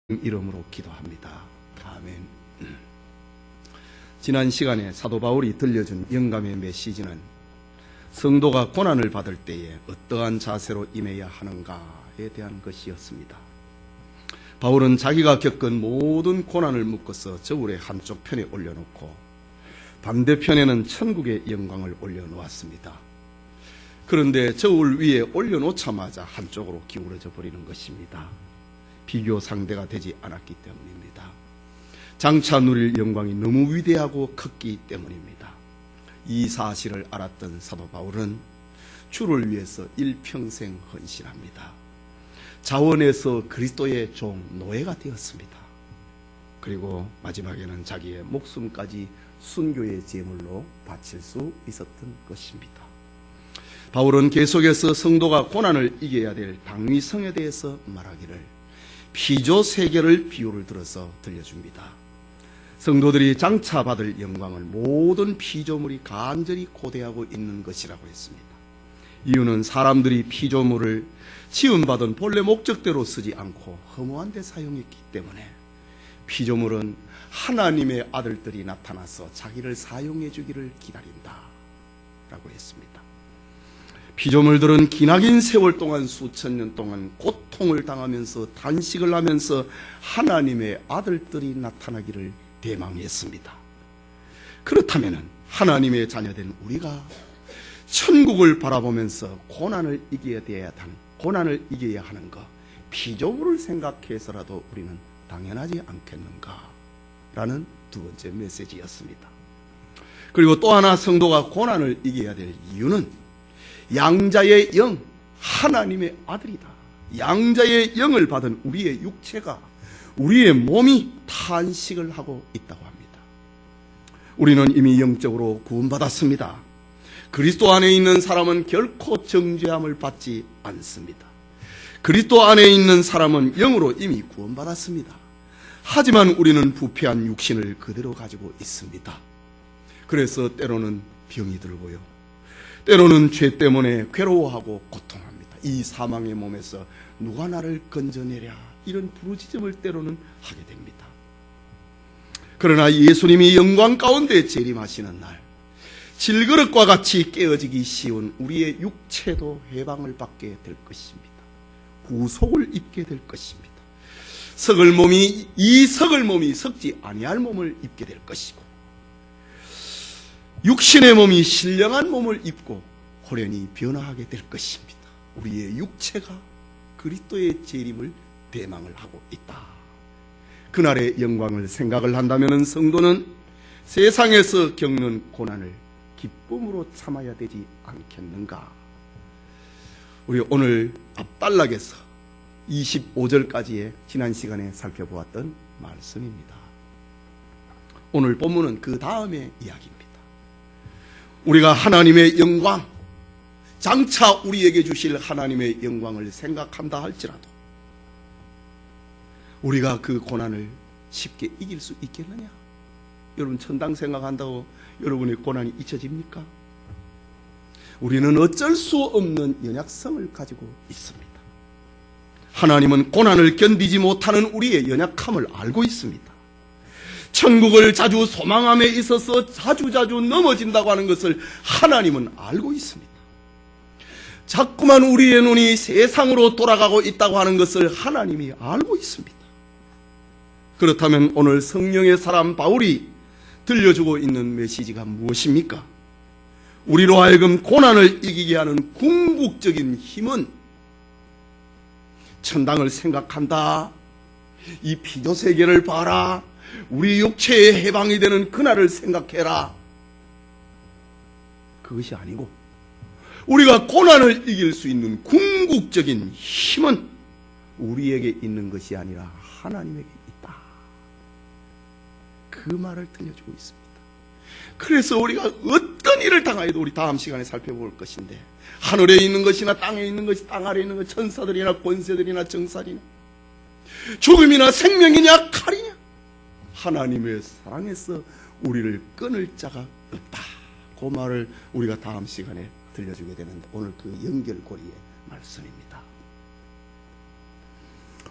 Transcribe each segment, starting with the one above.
이름으로 기도합니다. 아멘. 지난 시간에 사도 바울이 들려준 영감의 메시지는 성도가 고난을 받을 때에 어떠한 자세로 임해야 하는가에 대한 것이었습니다. 바울은 자기가 겪은 모든 고난을 묶어서 저울의 한쪽 편에 올려놓고 반대편에는 천국의 영광을 올려놓았습니다. 그런데 저울 위에 올려놓자마자 한쪽으로 기울어져 버리는 것입니다. 비교 상대가 되지 않았기 때문입니다. 장차 누릴 영광이 너무 위대하고 컸기 때문입니다. 이 사실을 알았던 사도 바울은 주를 위해서 일평생 헌신합니다. 자원에서 그리스도의 종 노예가 되었습니다. 그리고 마지막에는 자기의 목숨까지 순교의 제물로 바칠 수 있었던 것입니다. 바울은 계속해서 성도가 고난을 이겨야 될 당위성에 대해서 말하기를 피조 세계를 비유를 들어서 들려줍니다. 성도들이 장차 받을 영광을 모든 피조물이 간절히 고대하고 있는 것이라고 했습니다. 이유는 사람들이 피조물을 지음받은 본래 목적대로 쓰지 않고 허무한 데 사용했기 때문에 피조물은 하나님의 아들들이 나타나서 자기를 사용해 주기를 기다린다 라고 했습니다. 피조물들은 기나긴 세월 동안 수천 년 동안 고통을 당하면서 단식을 하면서 하나님의 아들들이 나타나기를 대망했습니다. 그렇다면 하나님의 자녀된 우리가 천국을 바라보면서 고난을 이겨야 하는 것, 피조물을 생각해서라도 우리는 당연하지 않겠는가 라는 두 번째 메시지였습니다. 그리고 또 하나 성도가 고난을 이겨야 될 이유는 양자의 영, 하나님의 아들이다. 양자의 영을 받은 우리의 육체가, 우리의 몸이 탄식을 하고 있다고 합니다. 우리는 이미 영적으로 구원받았습니다. 그리스도 안에 있는 사람은 결코 정죄함을 받지 않습니다. 그리스도 안에 있는 사람은 영으로 이미 구원받았습니다. 하지만 우리는 부패한 육신을 그대로 가지고 있습니다. 그래서 때로는 병이 들고요, 때로는 죄 때문에 괴로워하고 고통합니다. 이 사망의 몸에서 누가 나를 건져내랴, 이런 부르짖음을 때로는 하게 됩니다. 그러나 예수님이 영광 가운데 재림하시는 날, 질그릇과 같이 깨어지기 쉬운 우리의 육체도 해방을 받게 될 것입니다. 구속을 입게 될 것입니다. 이 썩을 몸이 썩지 아니할 몸을 입게 될 것이고, 육신의 몸이 신령한 몸을 입고 호련히 변화하게 될 것입니다. 우리의 육체가 그리스도의 재림을 대망을 하고 있다. 그날의 영광을 생각을 한다면 성도는 세상에서 겪는 고난을 기쁨으로 참아야 되지 않겠는가. 우리 오늘 앞단락에서 25절까지의 지난 시간에 살펴보았던 말씀입니다. 오늘 본문은 그 다음의 이야기입니다. 우리가 하나님의 영광, 장차 우리에게 주실 하나님의 영광을 생각한다 할지라도 우리가 그 고난을 쉽게 이길 수 있겠느냐? 여러분, 천당 생각한다고 여러분의 고난이 잊혀집니까? 우리는 어쩔 수 없는 연약성을 가지고 있습니다. 하나님은 고난을 견디지 못하는 우리의 연약함을 알고 있습니다. 천국을 자주 소망함에 있어서 자주자주 넘어진다고 하는 것을 하나님은 알고 있습니다. 자꾸만 우리의 눈이 세상으로 돌아가고 있다고 하는 것을 하나님이 알고 있습니다. 그렇다면 오늘 성령의 사람 바울이 들려주고 있는 메시지가 무엇입니까? 우리로 하여금 고난을 이기게 하는 궁극적인 힘은 천당을 생각한다, 이 피조세계를 봐라, 우리 육체의 해방이 되는 그날을 생각해라, 그것이 아니고 우리가 고난을 이길 수 있는 궁극적인 힘은 우리에게 있는 것이 아니라 하나님에게 있다. 그 말을 들려주고 있습니다. 그래서 우리가 어떤 일을 당하여도 우리 다음 시간에 살펴볼 것인데, 하늘에 있는 것이나 땅에 있는 것이, 땅 아래에 있는 것, 천사들이나 권세들이나 정사리나 죽음이나 생명이냐 칼이냐, 하나님의 사랑에서 우리를 끊을 자가 없다. 그 말을 우리가 다음 시간에 들려주게 되는데, 오늘 그 연결고리의 말씀입니다.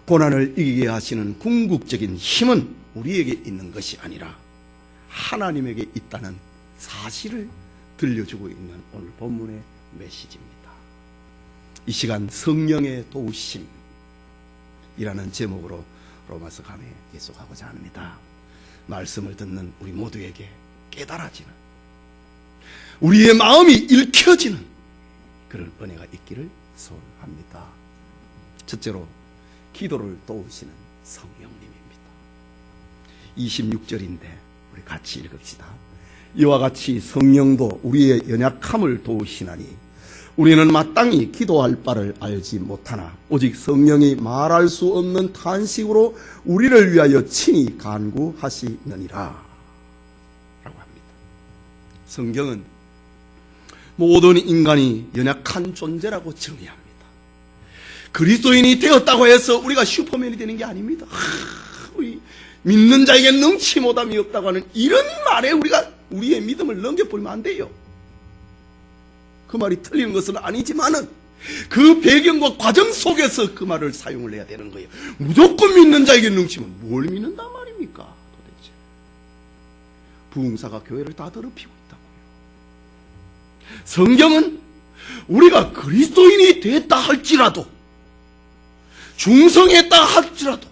고난을 이기게 하시는 궁극적인 힘은 우리에게 있는 것이 아니라 하나님에게 있다는 사실을 들려주고 있는 오늘 본문의 메시지입니다. 이 시간 성령의 도우심이라는 제목으로 로마서 강해 계속하고자 합니다. 말씀을 듣는 우리 모두에게 깨달아지는, 우리의 마음이 읽혀지는 그런 은혜가 있기를 소원합니다. 첫째로 기도를 도우시는 성령님입니다. 26절인데 우리 같이 읽읍시다. 이와 같이 성령도 우리의 연약함을 도우시나니 우리는 마땅히 기도할 바를 알지 못하나 오직 성령이 말할 수 없는 탄식으로 우리를 위하여 친히 간구하시느니라 라고 합니다. 성경은 모든 인간이 연약한 존재라고 정의합니다. 그리스도인이 되었다고 해서 우리가 슈퍼맨이 되는 게 아닙니다. 우리 믿는 자에게 능치 못함이 없다고 하는 이런 말에 우리가 우리의 믿음을 넘겨버리면 안 돼요. 그 말이 틀리는 것은 아니지만은 그 배경과 과정 속에서 그 말을 사용을 해야 되는 거예요. 무조건 믿는 자에게 능치면 뭘 믿는단 말입니까? 도대체 부흥사가 교회를 다 더럽히고 있다고요. 성경은 우리가 그리스도인이 됐다 할지라도, 중성했다 할지라도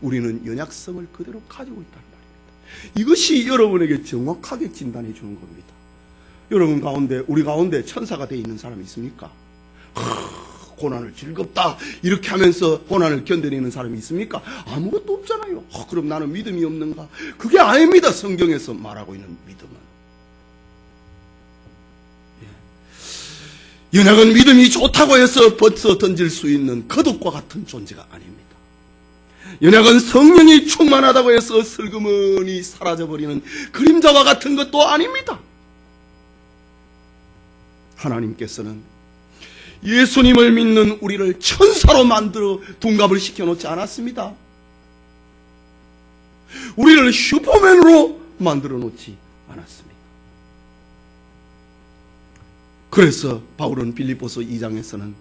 우리는 연약성을 그대로 가지고 있다는 말입니다. 이것이 여러분에게 정확하게 진단해 주는 겁니다. 여러분 가운데, 우리 가운데 천사가 되어 있는 사람이 있습니까? 고난을 즐겁다 이렇게 하면서 고난을 견뎌내는 사람이 있습니까? 아무것도 없잖아요. 그럼 나는 믿음이 없는가? 그게 아닙니다. 성경에서 말하고 있는 믿음은, 연약은 믿음이 좋다고 해서 벗어 던질 수 있는 거독과 같은 존재가 아닙니다. 연약은 성령이 충만하다고 해서 슬그머니 사라져버리는 그림자와 같은 것도 아닙니다. 하나님께서는 예수님을 믿는 우리를 천사로 만들어 둔갑을 시켜놓지 않았습니다. 우리를 슈퍼맨으로 만들어 놓지 않았습니다. 그래서 바울은 빌립보서 2장에서는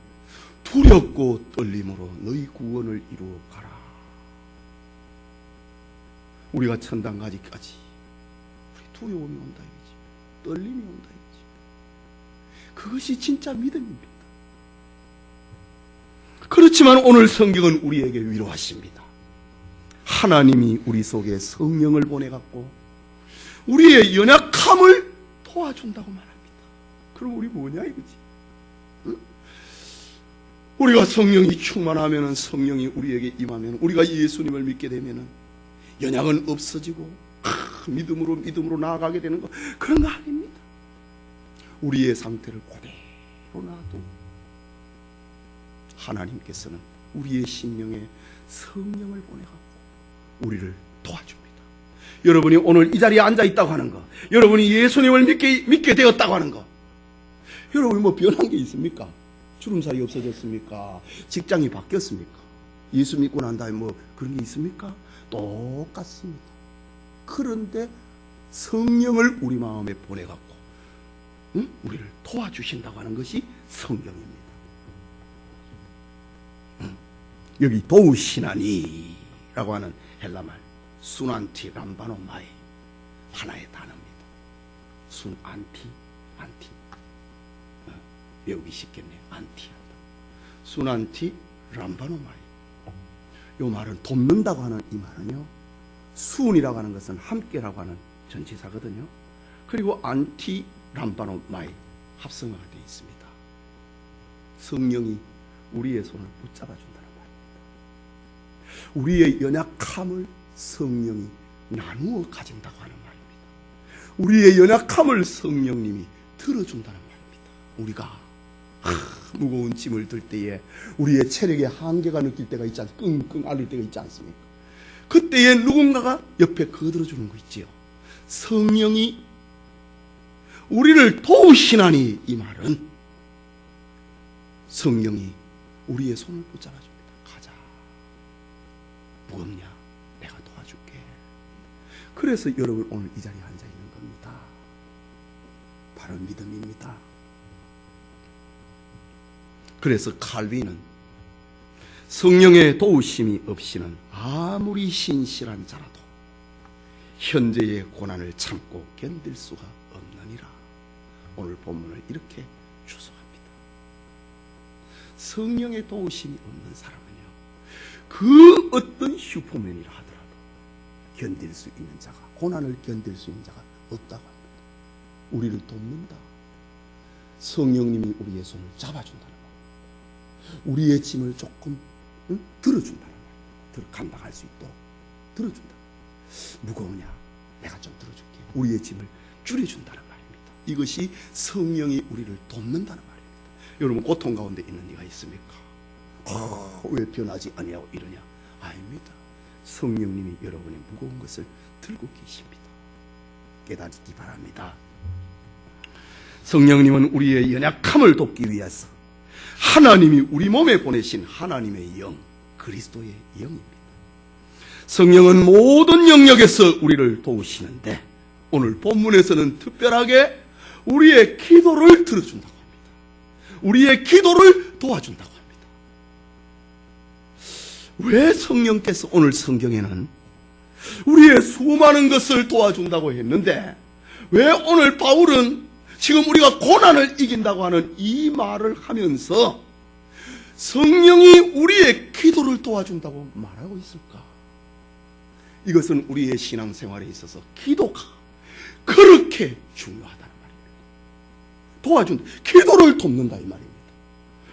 두렵고 떨림으로 너희 구원을 이루어 가라. 우리가 천당 가기까지 우리 두려움이 온다 이거지, 떨림이 온다 이거지. 그것이 진짜 믿음입니다. 그렇지만 오늘 성경은 우리에게 위로하십니다. 하나님이 우리 속에 성령을 보내갖고 우리의 연약함을 도와준다고 말합니다. 그럼 우리 뭐냐 이거지? 응? 우리가 성령이 충만하면, 성령이 우리에게 임하면, 우리가 예수님을 믿게 되면 연약은 없어지고 믿음으로 나아가게 되는 거, 그런 거 아닙니다. 우리의 상태를 그대로 놔두고 하나님께서는 우리의 심령에 성령을 보내갖고 우리를 도와줍니다. 여러분이 오늘 이 자리에 앉아 있다고 하는 거, 여러분이 예수님을 믿게 되었다고 하는 거, 여러분이 뭐 변한 게 있습니까? 주름살이 없어졌습니까? 직장이 바뀌었습니까? 예수 믿고 난 다음에 뭐 그런 게 있습니까? 똑같습니다. 그런데 성령을 우리 마음에 보내갖고 우리를 도와주신다고 하는 것이 성경입니다. 여기 도우시나니 라고 하는 헬라말 순안티 람바노마이 하나의 단어입니다. 순안티, 안티, 외우기 쉽겠네요. 안티, 순안티 람바노마이. 이 말은 돕는다고 하는 이 말은요, 순이라고 하는 것은 함께라고 하는 전치사거든요. 그리고 안티 람바노마이 합성어가 되어 있습니다. 성령이 우리의 손을 붙잡아준다는 말입니다. 우리의 연약함을 성령이 나누어 가진다고 하는 말입니다. 우리의 연약함을 성령님이 들어준다는 말입니다. 우리가 무거운 짐을 들 때에 우리의 체력의 한계가 느낄 때가 있지 않습니까? 끙끙 앓을 때가 있지 않습니까? 그때에 누군가가 옆에 거들어주는 거 있지요. 성령이 우리를 도우시나니, 이 말은 성령이 우리의 손을 붙잡아줍니다. 가자. 무겁냐? 내가 도와줄게. 그래서 여러분 오늘 이 자리에 앉아 있는 겁니다. 바로 믿음입니다. 그래서 칼빈은 성령의 도우심이 없이는 아무리 신실한 자라도 현재의 고난을 참고 견딜 수가 없느니라. 오늘 본문을 이렇게 추석합니다. 성령의 도우심이 없는 사람은요, 그 어떤 슈퍼맨이라 하더라도 견딜 수 있는 자가, 고난을 견딜 수 있는 자가 없다고 합니다. 우리를 돕는다. 성령님이 우리의 손을 잡아준다는 말, 우리의 짐을 조금 들어준다는 말, 감당할 수 있도록 들어준다. 무거우냐? 내가 좀 들어줄게. 우리의 짐을 줄여준다는 말입니다. 이것이 성령이 우리를 돕는다는 말입니다. 여러분, 고통 가운데 있는 이가 있습니까? 왜 변하지 아니하고 이러냐? 아닙니다. 성령님이 여러분의 무거운 것을 들고 계십니다. 깨닫기 바랍니다. 성령님은 우리의 연약함을 돕기 위해서 하나님이 우리 몸에 보내신 하나님의 영, 그리스도의 영입니다. 성령은 모든 영역에서 우리를 도우시는데 오늘 본문에서는 특별하게 우리의 기도를 들어준다고 합니다. 우리의 기도를 도와준다고 합니다. 왜 성령께서 오늘 성경에는 우리의 수많은 것을 도와준다고 했는데 왜 오늘 바울은 지금 우리가 고난을 이긴다고 하는 이 말을 하면서 성령이 우리의 기도를 도와준다고 말하고 있을까? 이것은 우리의 신앙생활에 있어서 기도가 그렇게 중요하다는 말입니다. 도와준다. 기도를 돕는다 이 말입니다.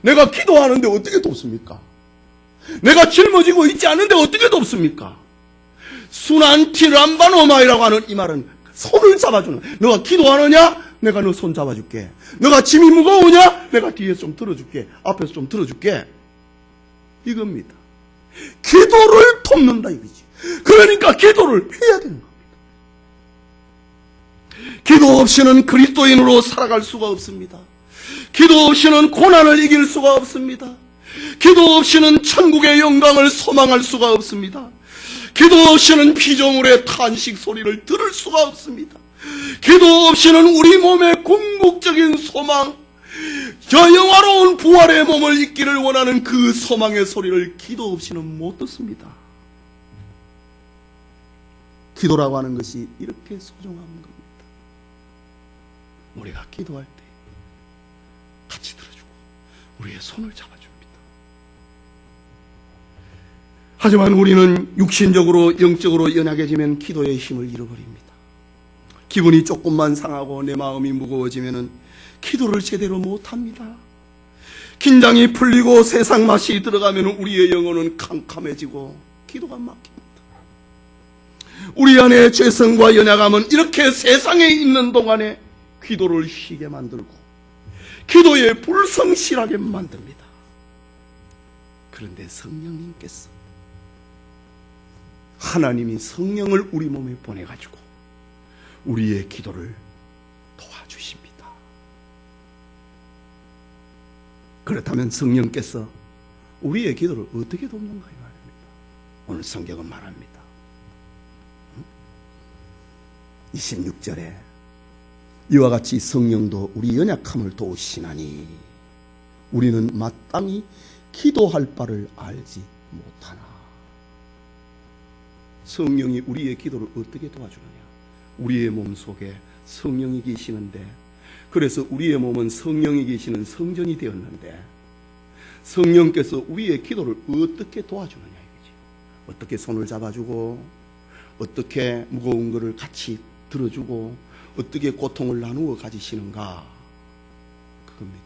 내가 기도하는데 어떻게 돕습니까? 내가 짊어지고 있지 않은데 어떻게 돕습니까? 순한티 람바노마이라고 하는 이 말은 손을 잡아주는, 너가 기도하느냐? 내가 너 손 잡아줄게. 너가 짐이 무거우냐? 내가 뒤에서 좀 들어줄게. 앞에서 좀 들어줄게. 이겁니다. 기도를 돕는다 이거지. 그러니까 기도를 해야 되는 겁니다. 기도 없이는 그리스도인으로 살아갈 수가 없습니다. 기도 없이는 고난을 이길 수가 없습니다. 기도 없이는 천국의 영광을 소망할 수가 없습니다. 기도 없이는 피조물의 탄식 소리를 들을 수가 없습니다. 기도 없이는 우리 몸의 궁극적인 소망, 저 영화로운 부활의 몸을 잊기를 원하는 그 소망의 소리를 기도 없이는 못 듣습니다. 기도라고 하는 것이 이렇게 소중한 겁니다. 우리가 기도할 때 같이 들어주고 우리의 손을 잡아줍니다. 하지만 우리는 육신적으로 영적으로 연약해지면 기도의 힘을 잃어버립니다. 기분이 조금만 상하고 내 마음이 무거워지면 기도를 제대로 못합니다. 긴장이 풀리고 세상 맛이 들어가면 우리의 영혼은 캄캄해지고 기도가 막힙니다. 우리 안에 죄성과 연약함은 이렇게 세상에 있는 동안에 기도를 쉬게 만들고 기도에 불성실하게 만듭니다. 그런데 성령님께서, 하나님이 성령을 우리 몸에 보내가지고 우리의 기도를 도와주십니다. 그렇다면 성령께서 우리의 기도를 어떻게 돕는가 이 말입니다. 오늘 성경은 말합니다. 26절에 이와 같이 성령도 우리 연약함을 도우시나니 우리는 마땅히 기도할 바를 알지 못하나. 성령이 우리의 기도를 어떻게 도와주느냐? 우리의 몸 속에 성령이 계시는데, 그래서 우리의 몸은 성령이 계시는 성전이 되었는데 성령께서 우리의 기도를 어떻게 도와주느냐 이거지. 어떻게 손을 잡아주고, 어떻게 무거운 것을 같이 들어주고, 어떻게 고통을 나누어 가지시는가, 그겁니다.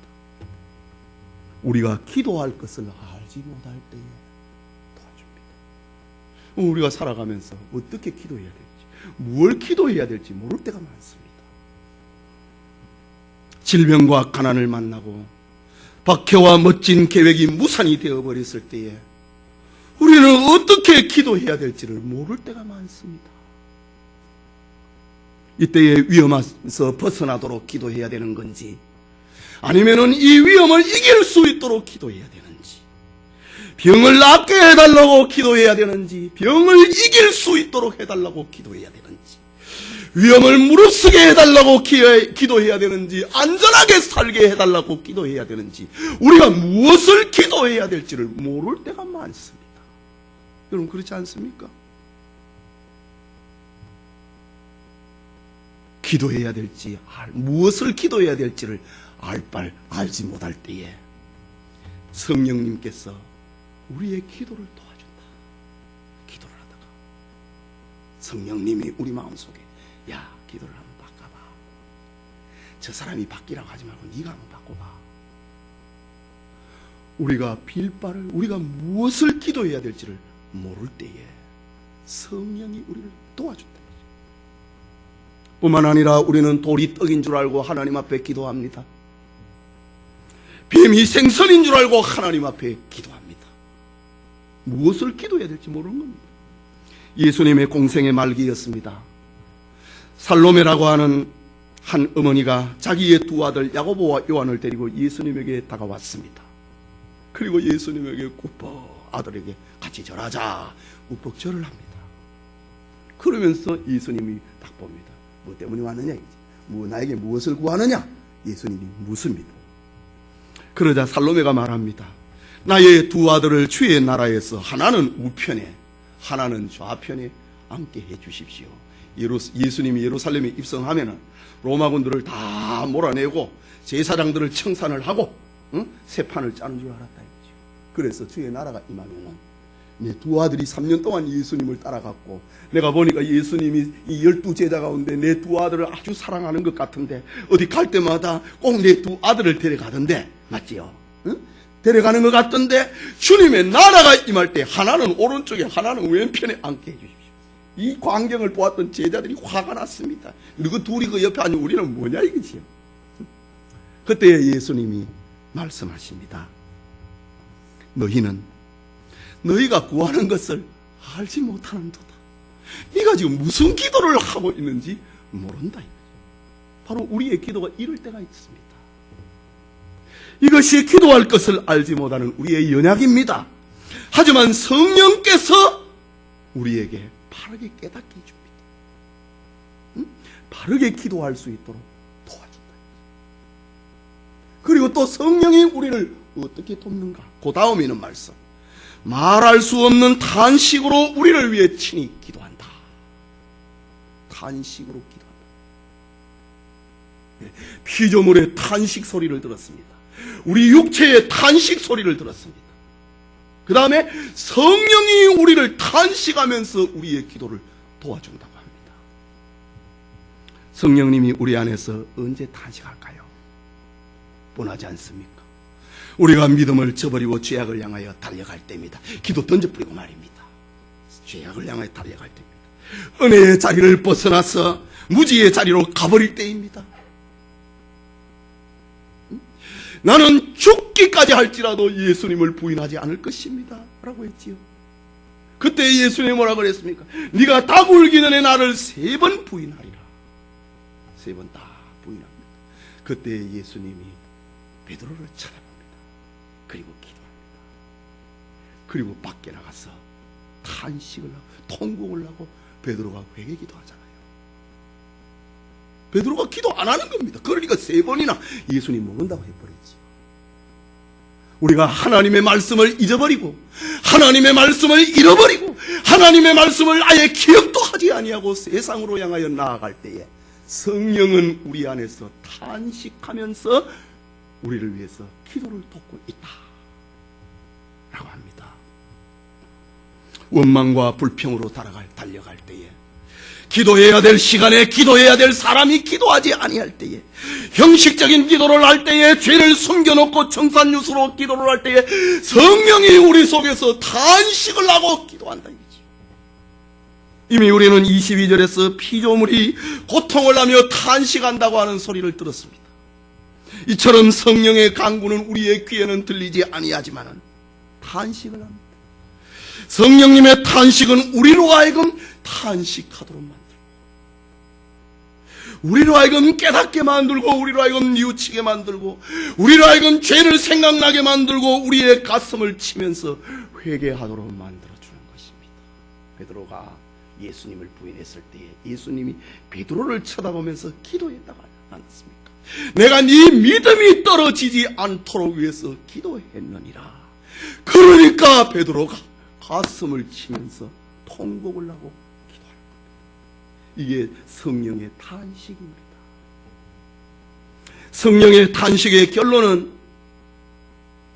우리가 기도할 것을 알지 못할 때에 도와줍니다. 우리가 살아가면서 어떻게 기도해야 될지, 뭘 기도해야 될지 모를 때가 많습니다. 질병과 가난을 만나고 박해와 멋진 계획이 무산이 되어버렸을 때에 우리는 어떻게 기도해야 될지를 모를 때가 많습니다. 이때에 위험에서 벗어나도록 기도해야 되는 건지, 아니면은 이 위험을 이길 수 있도록 기도해야 되는지, 병을 낫게 해달라고 기도해야 되는지, 병을 이길 수 있도록 해달라고 기도해야 되는지, 위험을 무릅쓰게 해달라고 기도해야 되는지, 안전하게 살게 해달라고 기도해야 되는지, 우리가 무엇을 기도해야 될지를 모를 때가 많습니다. 여러분 그렇지 않습니까? 기도해야 될지, 무엇을 기도해야 될지를 알지 못할 때에 성령님께서 우리의 기도를 도와준다. 기도를 하다가 성령님이 우리 마음속에 야, 기도를 한번 바꿔봐. 저 사람이 바뀌라고 하지 말고 네가 한번 바꿔봐. 우리가 빌 바를, 우리가 무엇을 기도해야 될지를 모를 때에 성령이 우리를 도와준다. 뿐만 아니라 우리는 돌이 떡인 줄 알고 하나님 앞에 기도합니다. 뱀이 생선인 줄 알고 하나님 앞에 기도합니다. 무엇을 기도해야 될지 모르는 겁니다. 예수님의 공생의 말기였습니다. 살로메라고 하는 한 어머니가 자기의 두 아들 야고보와 요한을 데리고 예수님에게 다가왔습니다. 그리고 예수님에게 꾸벅 아들에게 같이 절하자 꾸벅 절을 합니다. 그러면서 예수님이 딱 봅니다. 뭐 때문에 왔느냐, 나에게 무엇을 구하느냐? 예수님이 묻습니다. 그러자 살로메가 말합니다. 나의 두 아들을 주의 나라에서 하나는 우편에 하나는 좌편에 앉게 해주십시오. 예수님이 예루살렘에 입성하면은 로마군들을 다 몰아내고 제사장들을 청산을 하고 새 판을 짜는 줄 알았다 했죠. 그래서 주의 나라가 임하면은 내 두 아들이 3년 동안 예수님을 따라갔고, 내가 보니까 예수님이 이 12제자 가운데 내 두 아들을 아주 사랑하는 것 같은데 어디 갈 때마다 꼭 내 두 아들을 데려가던데, 맞지요? 응? 데려가는 것 같던데 주님의 나라가 임할 때 하나는 오른쪽에 하나는 왼편에 앉게 해주십시오. 이 광경을 보았던 제자들이 화가 났습니다. 누구 둘이 그 옆에 앉으면 우리는 뭐냐 이거지요. 그때 예수님이 말씀하십니다. 너희가 구하는 것을 알지 못하는도다. 네가 지금 무슨 기도를 하고 있는지 모른다. 바로 우리의 기도가 이럴 때가 있습니다. 이것이 기도할 것을 알지 못하는 우리의 연약입니다. 하지만 성령께서 우리에게 바르게 깨닫게 해줍니다. 바르게 기도할 수 있도록 도와준다. 그리고 또 성령이 우리를 어떻게 돕는가? 그 다음에 있는 말씀. 말할 수 없는 탄식으로 우리를 위해 친히 기도한다. 탄식으로 기도한다. 피조물의 탄식 소리를 들었습니다. 우리 육체의 탄식 소리를 들었습니다. 그 다음에 성령이 우리를 탄식하면서 우리의 기도를 도와준다고 합니다. 성령님이 우리 안에서 언제 탄식할까요? 뻔하지 않습니까? 우리가 믿음을 저버리고 죄악을 향하여 달려갈 때입니다. 기도 던져버리고 말입니다. 죄악을 향하여 달려갈 때입니다. 은혜의 자리를 벗어나서 무지의 자리로 가버릴 때입니다. 나는 죽기까지 할지라도 예수님을 부인하지 않을 것입니다 라고 했지요. 그때 예수님이 뭐라고 그랬습니까? 네가 다 굴기 전에 나를 3번 부인하리라. 3번 다 부인합니다. 그때 예수님이 베드로를 쳐다봅니다. 그리고 기도합니다. 그리고 밖에 나가서 탄식을 하고 통곡을 하고 베드로가 회개 기도하잖아요. 베드로가 기도 안 하는 겁니다. 그러니까 3번이나 예수님 모른다고 해버렸지. 우리가 하나님의 말씀을 잊어버리고 하나님의 말씀을 잃어버리고 하나님의 말씀을 아예 기억도 하지 아니하고 세상으로 향하여 나아갈 때에 성령은 우리 안에서 탄식하면서 우리를 위해서 기도를 돕고 있다 라고 합니다. 원망과 불평으로 달려갈 때에, 기도해야 될 시간에 기도해야 될 사람이 기도하지 아니할 때에, 형식적인 기도를 할 때에 죄를 숨겨놓고 청산유수로 기도를 할 때에 성령이 우리 속에서 탄식을 하고 기도한다 이거지. 이미 우리는 22절에서 피조물이 고통을 하며 탄식한다고 하는 소리를 들었습니다. 이처럼 성령의 강구는 우리의 귀에는 들리지 아니하지만 탄식을 합니다. 성령님의 탄식은 우리로 하여금 탄식하도록 만들고, 우리로 하여금 깨닫게 만들고, 우리로 하여금 뉘우치게 만들고, 우리로 하여금 죄를 생각나게 만들고 우리의 가슴을 치면서 회개하도록 만들어주는 것입니다. 베드로가 예수님을 부인했을 때에 예수님이 베드로를 쳐다보면서 기도했다고 하지 않습니까? 내가 네 믿음이 떨어지지 않도록 위해서 기도했느니라. 그러니까 베드로가 가슴을 치면서 통곡을 하고 기도합니다. 이게 성령의 탄식입니다. 성령의 탄식의 결론은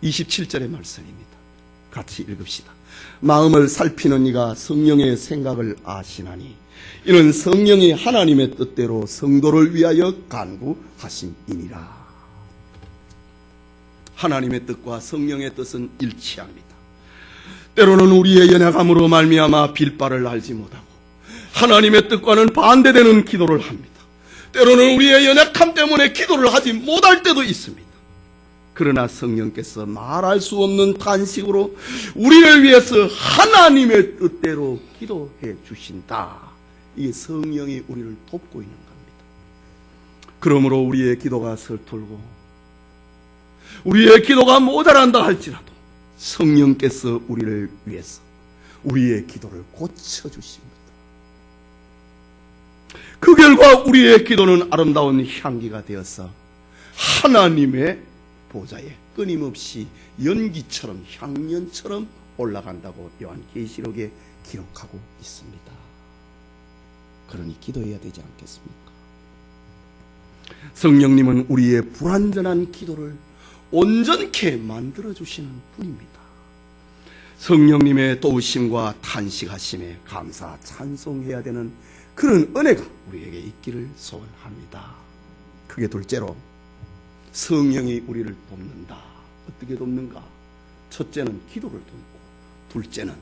27절의 말씀입니다. 같이 읽읍시다. 마음을 살피는 이가 성령의 생각을 아시나니 이는 성령이 하나님의 뜻대로 성도를 위하여 간구하심이니라. 하나님의 뜻과 성령의 뜻은 일치합니다. 때로는 우리의 연약함으로 말미암아 빌바를 알지 못하고 하나님의 뜻과는 반대되는 기도를 합니다. 때로는 우리의 연약함 때문에 기도를 하지 못할 때도 있습니다. 그러나 성령께서 말할 수 없는 탄식으로 우리를 위해서 하나님의 뜻대로 기도해 주신다. 이게 성령이 우리를 돕고 있는 겁니다. 그러므로 우리의 기도가 서툴고 우리의 기도가 모자란다 할지라도 성령께서 우리를 위해서 우리의 기도를 고쳐주십니다. 그 결과 우리의 기도는 아름다운 향기가 되어서 하나님의 보좌에 끊임없이 연기처럼 향연처럼 올라간다고 요한계시록에 기록하고 있습니다. 그러니 기도해야 되지 않겠습니까? 성령님은 우리의 불완전한 기도를 온전케 만들어주시는 분입니다. 성령님의 도우심과 탄식하심에 감사 찬송해야 되는 그런 은혜가 우리에게 있기를 소원합니다. 그게 둘째로 성령이 우리를 돕는다. 어떻게 돕는가? 첫째는 기도를 돕고 둘째는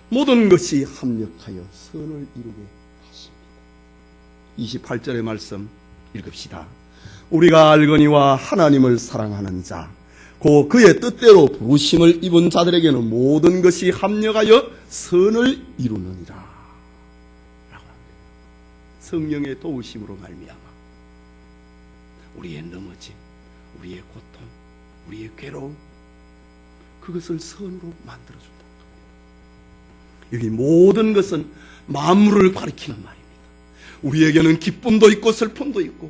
모든 것이 합력하여 선을 이루게 하십니다. 28절의 말씀 읽읍시다. 우리가 알거니와 하나님을 사랑하는 자 곧 그의 뜻대로 부르심을 입은 자들에게는 모든 것이 합력하여 선을 이루느니라 라고 합니다. 성령의 도우심으로 말미암아 우리의 넘어짐, 우리의 고통, 우리의 괴로움 그것을 선으로 만들어준다. 여기 모든 것은 만물을 가리키는 말입니다. 우리에게는 기쁨도 있고 슬픔도 있고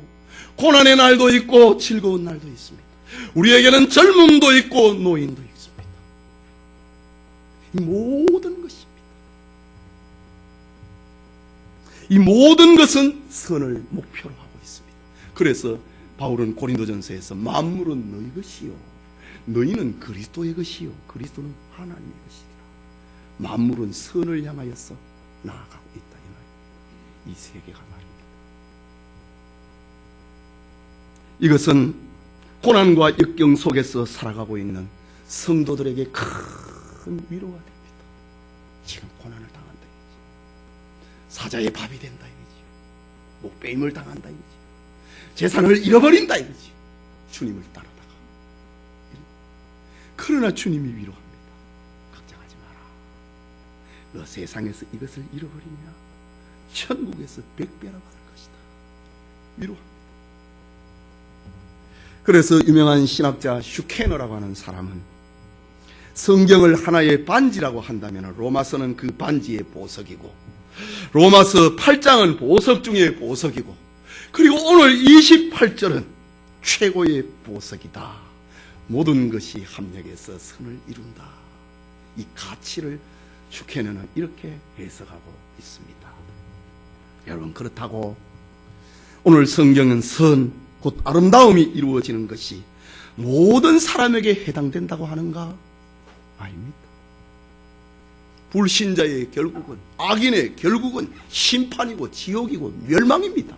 고난의 날도 있고 즐거운 날도 있습니다. 우리에게는 젊음도 있고 노인도 있습니다. 이 모든 것입니다. 이 모든 것은 선을 목표로 하고 있습니다. 그래서 바울은 고린도전서에서 만물은 너희 것이요 너희는 그리스도의 것이요 그리스도는 하나님의 것이라. 만물은 선을 향하여서 나아가고 있다. 이 세계가 말입니다. 이것은 고난과 역경 속에서 살아가고 있는 성도들에게 큰 위로가 됩니다. 지금 고난을 당한다 이거지. 사자의 밥이 된다 이거지. 목베임을 당한다 이거지. 재산을 잃어버린다 이거지. 주님을 따르다가. 그러나 주님이 위로합니다. 걱정하지 마라. 너 세상에서 이것을 잃어버리냐? 천국에서 100배나 받을 것이다. 위로합니다. 그래서 유명한 신학자 슈케너라고 하는 사람은 성경을 하나의 반지라고 한다면 로마서는 그 반지의 보석이고 로마서 8장은 보석 중의 보석이고 그리고 오늘 28절은 최고의 보석이다. 모든 것이 합력해서 선을 이룬다. 이 가치를 슈케너는 이렇게 해석하고 있습니다. 여러분 그렇다고 오늘 성경은 선 곧 아름다움이 이루어지는 것이 모든 사람에게 해당된다고 하는가? 아닙니다. 불신자의 결국은 악인의 결국은 심판이고 지옥이고 멸망입니다.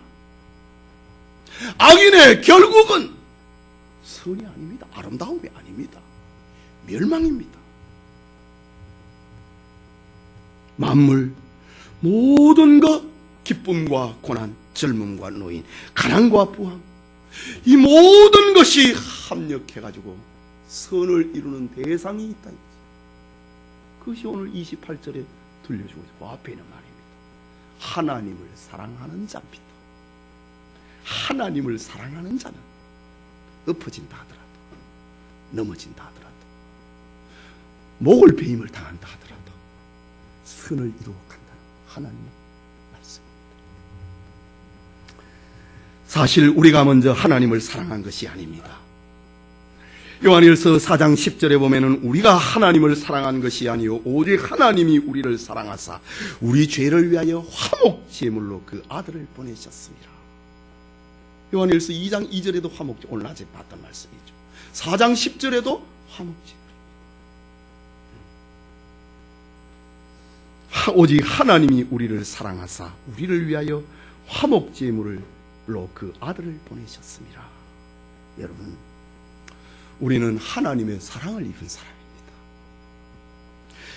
악인의 결국은 선이 아닙니다. 아름다움이 아닙니다. 멸망입니다. 만물 모든 것 기쁨과 고난 젊음과 노인 가난과 부함 이 모든 것이 합력해가지고 선을 이루는 대상이 있다. 그것이 오늘 28절에 들려주고 있고 앞에 있는 말입니다. 하나님을 사랑하는 자입니다. 하나님을 사랑하는 자는 엎어진다 하더라도 넘어진다 하더라도 목을 베임을 당한다 하더라도 선을 이루어 간다는 하나님의 사실 우리가 먼저 하나님을 사랑한 것이 아닙니다. 요한일서 4장 10절에 보면은 우리가 하나님을 사랑한 것이 아니요 오직 하나님이 우리를 사랑하사 우리 죄를 위하여 화목 제물로 그 아들을 보내셨습니다. 요한일서 2장 2절에도 화목, 오늘 낮에 봤던 말씀이죠. 4장 10절에도 화목 제물. 오직 하나님이 우리를 사랑하사 우리를 위하여 화목 제물로 그 아들을 보내셨습니다. 여러분, 우리는 하나님의 사랑을 입은 사람입니다.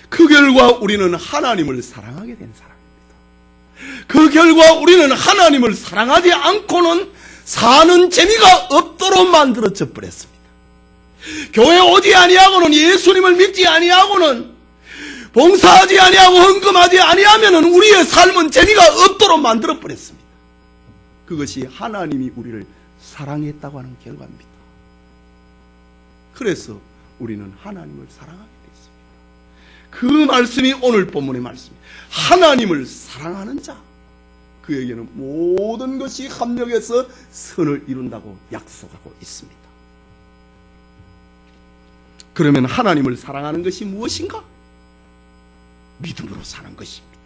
그 결과 우리는 하나님을 사랑하게 된 사람입니다. 그 결과 우리는 하나님을 사랑하지 않고는 사는 재미가 없도록 만들어져 버렸습니다. 교회 오지 아니하고는, 예수님을 믿지 아니하고는, 봉사하지 아니하고 헌금하지 아니하면은 우리의 삶은 재미가 없도록 만들어 버렸습니다. 그것이 하나님이 우리를 사랑했다고 하는 결과입니다. 그래서 우리는 하나님을 사랑하게 됐습니다. 그 말씀이 오늘 본문의 말씀입니다. 하나님을 사랑하는 자, 그에게는 모든 것이 합력해서 선을 이룬다고 약속하고 있습니다. 그러면 하나님을 사랑하는 것이 무엇인가? 믿음으로 사는 것입니다.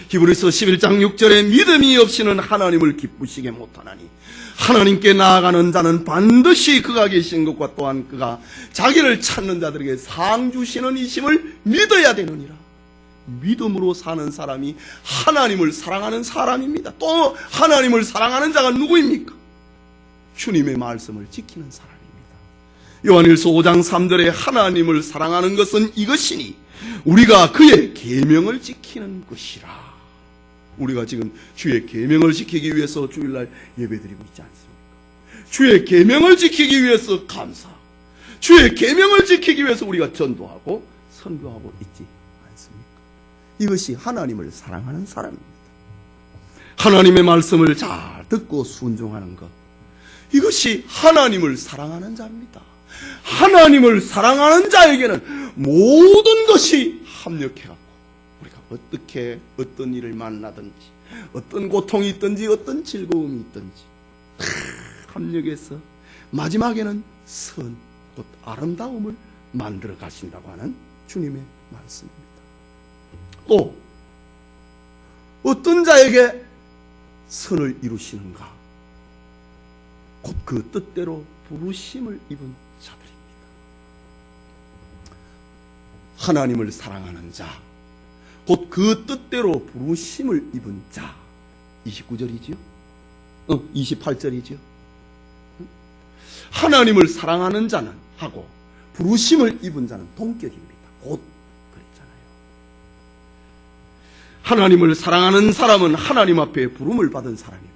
히브리서 11장 6절에 믿음이 없이는 하나님을 기쁘시게 못하나니 하나님께 나아가는 자는 반드시 그가 계신 것과 또한 그가 자기를 찾는 자들에게 상 주시는 이심을 믿어야 되느니라. 믿음으로 사는 사람이 하나님을 사랑하는 사람입니다. 또 하나님을 사랑하는 자가 누구입니까? 주님의 말씀을 지키는 사람입니다. 요한일서 5장 3절에 하나님을 사랑하는 것은 이것이니 우리가 그의 계명을 지키는 것이라. 우리가 지금 주의 계명을 지키기 위해서 주일날 예배드리고 있지 않습니까? 주의 계명을 지키기 위해서 감사, 주의 계명을 지키기 위해서 우리가 전도하고 선교하고 있지 않습니까? 이것이 하나님을 사랑하는 사람입니다. 하나님의 말씀을 잘 듣고 순종하는 것, 이것이 하나님을 사랑하는 자입니다. 하나님을 사랑하는 자에게는 모든 것이 합력해갖고 우리가 어떻게 어떤 일을 만나든지 어떤 고통이 있든지 어떤 즐거움이 있든지 합력해서 마지막에는 선, 곧 아름다움을 만들어 가신다고 하는 주님의 말씀입니다. 또 어떤 자에게 선을 이루시는가? 곧 그 뜻대로 부르심을 입은 자들입니다. 하나님을 사랑하는 자, 곧 그 뜻대로 부르심을 입은 자. 29절이지요? 28절이지요? 하나님을 사랑하는 자는 하고 부르심을 입은 자는 동격입니다. 곧 그랬잖아요. 하나님을 사랑하는 사람은 하나님 앞에 부름을 받은 사람이고,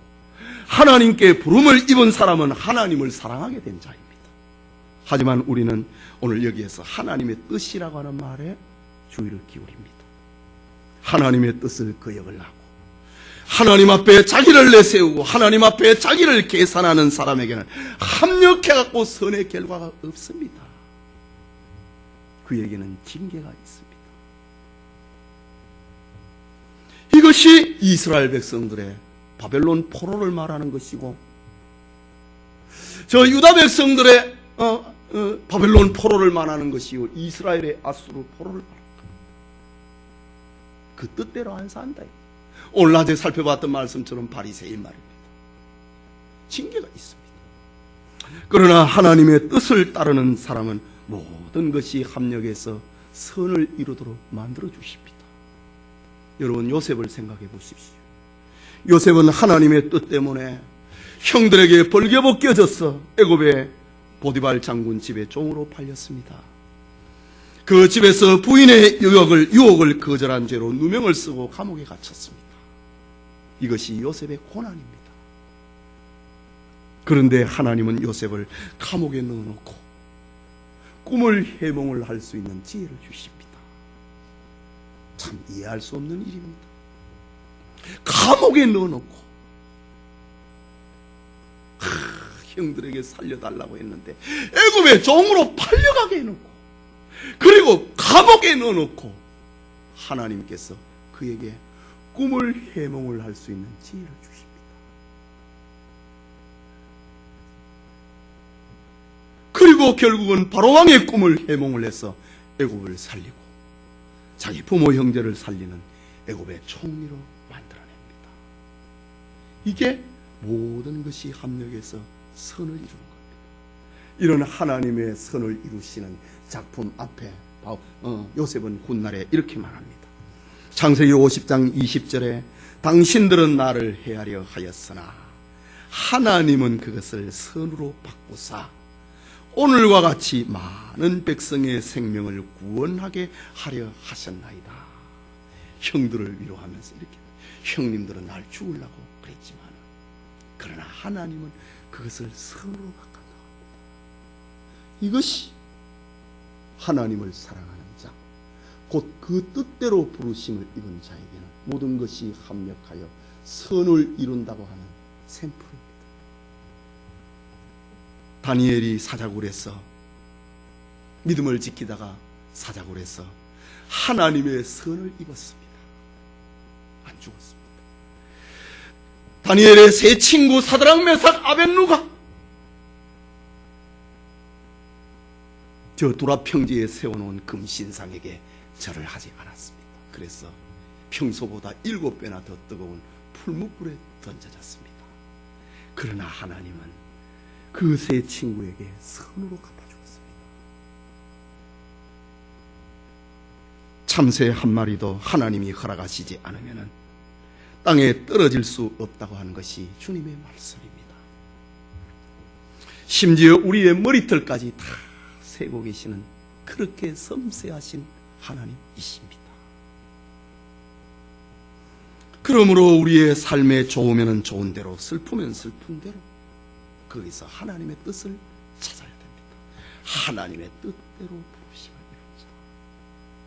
하나님께 부름을 입은 사람은 하나님을 사랑하게 된 자입니다. 하지만 우리는 오늘 여기에서 하나님의 뜻이라고 하는 말에 주의를 기울입니다. 하나님의 뜻을 거역을 하고 하나님 앞에 자기를 내세우고 하나님 앞에 자기를 계산하는 사람에게는 합력해갖고 선의 결과가 없습니다. 그에게는 징계가 있습니다. 이것이 이스라엘 백성들의 바벨론 포로를 말하는 것이고, 저 유다 백성들의 바벨론 포로를 말하는 것이고, 이스라엘의 아수르 포로를 말합니다. 그 뜻대로 안 산다. 오늘 낮에 살펴봤던 말씀처럼 바리새인 말입니다. 징계가 있습니다. 그러나 하나님의 뜻을 따르는 사람은 모든 것이 합력해서 선을 이루도록 만들어 주십니다. 여러분, 요셉을 생각해 보십시오. 요셉은 하나님의 뜻 때문에 형들에게 벌겨벗겨져서 애굽의 보디발 장군 집에 종으로 팔렸습니다. 그 집에서 부인의 유혹을 거절한 죄로 누명을 쓰고 감옥에 갇혔습니다. 이것이 요셉의 고난입니다. 그런데 하나님은 요셉을 감옥에 넣어놓고 꿈을 해몽을 할 수 있는 지혜를 주십니다. 참 이해할 수 없는 일입니다. 감옥에 넣어놓고 형들에게 살려달라고 했는데 애굽의 종으로 팔려가게 해놓고, 그리고 감옥에 넣어놓고 하나님께서 그에게 꿈을 해몽을 할 수 있는 지혜를 주십니다. 그리고 결국은 바로왕의 꿈을 해몽을 해서 애굽을 살리고 자기 부모 형제를 살리는 애굽의 총리로 만들어냅니다. 이게 모든 것이 합력해서 선을 이루는 겁니다. 이런 하나님의 선을 이루시는 작품 앞에 요셉은 훗날에 이렇게 말합니다. 창세기 50장 20절에 당신들은 나를 해하려 하였으나 하나님은 그것을 선으로 바꾸사 오늘과 같이 많은 백성의 생명을 구원하게 하려 하셨나이다. 형들을 위로하면서 이렇게, 형님들은 날 죽으려고 그랬지만 그러나 하나님은 그것을 선으로 바꾼다고 합니다. 이것이 하나님을 사랑하는 자, 곧 그 뜻대로 부르심을 입은 자에게는 모든 것이 합력하여 선을 이룬다고 하는 샘플입니다. 다니엘이 사자굴에서 믿음을 지키다가 사자굴에서 하나님의 선을 입었습니다. 안 죽었습니다. 다니엘의 세 친구 사드락, 메삭, 아벳누가 저 두라 평지에 세워놓은 금신상에게 절을 하지 않았습니다. 그래서 평소보다 7배나 더 뜨거운 풀무불에 던져졌습니다. 그러나 하나님은 그 세 친구에게 선으로 갚아주었습니다. 참새 한 마리도 하나님이 허락하시지 않으면 땅에 떨어질 수 없다고 하는 것이 주님의 말씀입니다. 심지어 우리의 머리털까지 다 세고 계시는 그렇게 섬세하신 하나님이십니다. 그러므로 우리의 삶에 좋으면 좋은 대로, 슬프면 슬픈 대로 거기서 하나님의 뜻을 찾아야 됩니다. 하나님의 뜻대로 부르심을 이루자.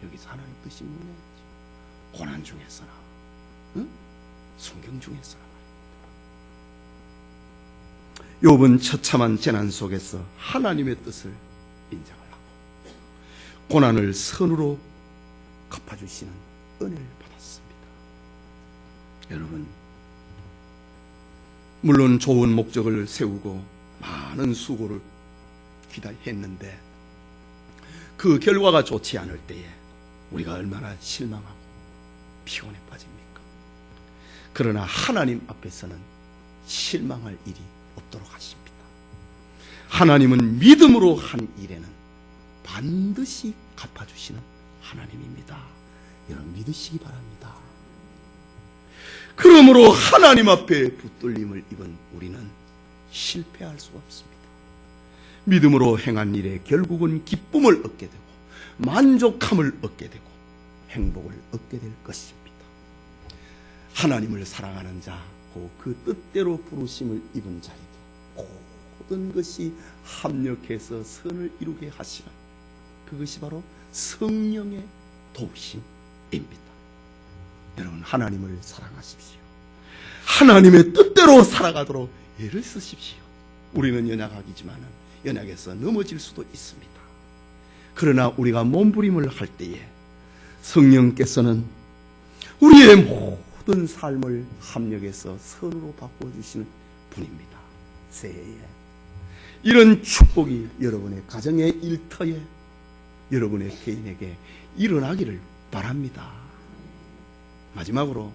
여기서 하나님의 뜻이 뭐냐? 고난 중에서나 순경 중에서나 욥은 처참한 재난 속에서 하나님의 뜻을 인정을 하고 고난을 선으로 갚아주시는 은혜를 받았습니다. 여러분, 물론 좋은 목적을 세우고 많은 수고를 기다렸는데 그 결과가 좋지 않을 때에 우리가 얼마나 실망하고 피곤해 빠집니까? 그러나 하나님 앞에서는 실망할 일이 없도록 하십니다. 하나님은 믿음으로 한 일에는 반드시 갚아주시는 하나님입니다. 여러분 믿으시기 바랍니다. 그러므로 하나님 앞에 붙들림을 입은 우리는 실패할 수가 없습니다. 믿음으로 행한 일에 결국은 기쁨을 얻게 되고 만족함을 얻게 되고 행복을 얻게 될 것입니다. 하나님을 사랑하는 자, 그 뜻대로 부르심을 입은 자에게 모든 것이 합력해서 선을 이루게 하시는 그것이 바로 성령의 도우심입니다. 여러분, 하나님을 사랑하십시오. 하나님의 뜻대로 살아가도록 애를 쓰십시오. 우리는 연약하지만 연약해서 넘어질 수도 있습니다. 그러나 우리가 몸부림을 할 때에 성령께서는 우리의 모든 삶을 합력해서 선으로 바꿔주시는 분입니다. 새해에 이런 축복이 여러분의 가정의 일터에, 여러분의 개인에게 일어나기를 바랍니다. 마지막으로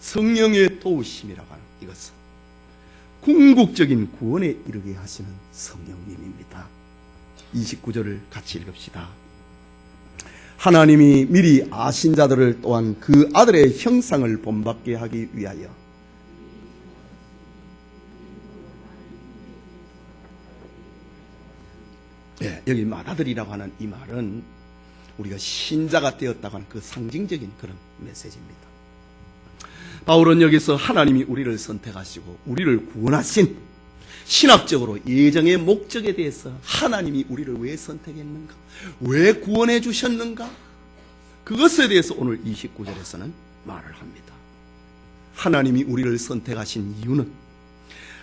성령의 도우심이라고 하는 이것은 궁극적인 구원에 이르게 하시는 성령님입니다. 29절을 같이 읽읍시다. 하나님이 미리 아신 자들을 또한 그 아들의 형상을 본받게 하기 위하여 여기 맏아들이라고 하는 이 말은 우리가 신자가 되었다고 하는 그 상징적인 그런 메시지입니다. 바울은 여기서 하나님이 우리를 선택하시고 우리를 구원하신 신학적으로 예정의 목적에 대해서 하나님이 우리를 왜 선택했는가, 왜 구원해 주셨는가, 그것에 대해서 오늘 29절에서는 말을 합니다. 하나님이 우리를 선택하신 이유는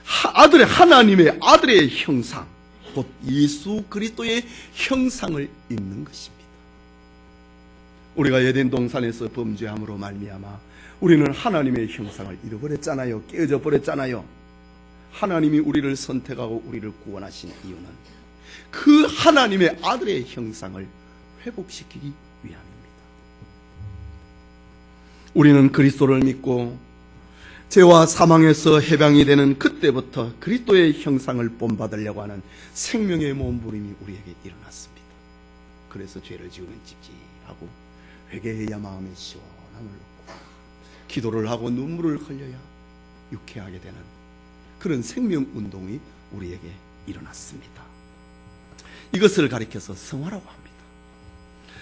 하나님의 아들의 형상, 곧 예수 그리스도의 형상을 입는 것입니다. 우리가 에덴 동산에서 범죄함으로 말미암아 우리는 하나님의 형상을 잃어버렸잖아요. 깨어져 버렸잖아요. 하나님이 우리를 선택하고 우리를 구원하신 이유는 그 하나님의 아들의 형상을 회복시키기 위함입니다. 우리는 그리스도를 믿고 죄와 사망에서 해방이 되는 그때부터 그리스도의 형상을 본받으려고 하는 생명의 몸부림이 우리에게 일어났습니다. 그래서 죄를 지우는 찝찝하고 회개해야 마음에 시원함을 얻고 기도를 하고 눈물을 흘려야 유쾌하게 되는 그런 생명운동이 우리에게 일어났습니다. 이것을 가리켜서 성화라고 합니다.